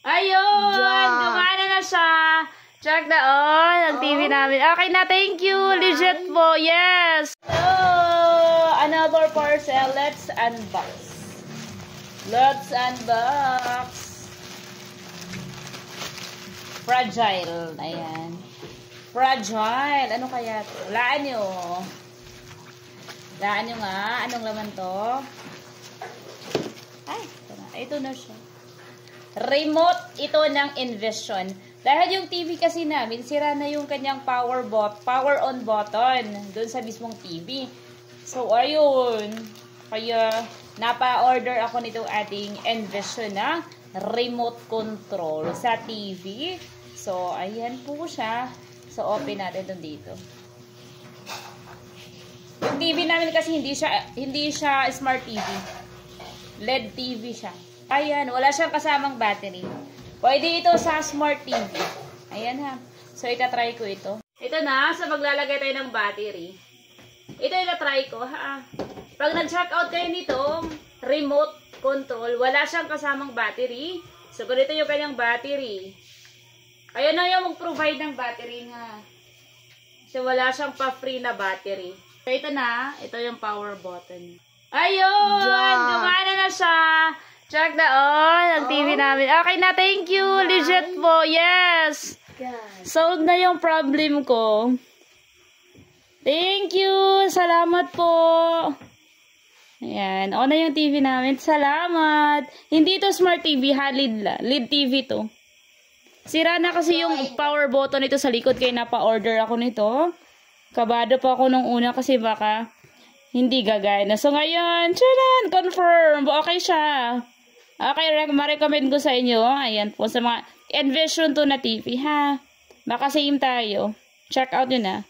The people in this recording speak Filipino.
Ayun! Gumana na siya. Check na ang TV namin. Okay na, thank you. Legit po, yes. So, another parcel. Let's unbox. Let's unbox. Fragile. Ayan. Fragile. Ano kaya ito? Laan nyo. Laan nyo nga. Anong laman to? Ay, ito na siya. Remote ito ng Envision. Dahil yung TV kasi namin, sira na yung kanyang power on button doon sa mismong TV. So, ayun. Kaya, napa-order ako nitong ating Envision na remote control sa TV. So, ayan po siya. So, open natin ito dito. Yung TV namin kasi hindi siya smart TV. LED TV siya. Ayan, wala siyang kasamang battery. Pwede ito sa smart TV. Ayan ha. So, itatry ko ito. Ito na, sa maglalagay tayo ng battery. Ito itatry ko ha. Pag nag-check out kayo nito, remote control, wala siyang kasamang battery. So, ganito yung kanyang battery. Ayan na yung mag-provide ng battery nga. So, wala siyang pa-free na battery. So, ito na. Ito yung power button. Ayun! Gumana na siya. Check na ang TV namin. Okay na, thank you. Legit po, yes. Solved na yung problem ko. Thank you. Salamat po. Ayan. On na yung TV namin. Salamat. Hindi to smart TV, ha? LED TV to. Sira na kasi yung power button nito sa likod kaya napa-order ako nito. Kabado pa ako nung una kasi baka hindi gagana. So ngayon, tcharan, confirm. Okay siya. Okay, ma-recommend ko sa inyo. Ayan po, sa mga Envision to na TV, ha? Baka same tayo. Check out yun, ha?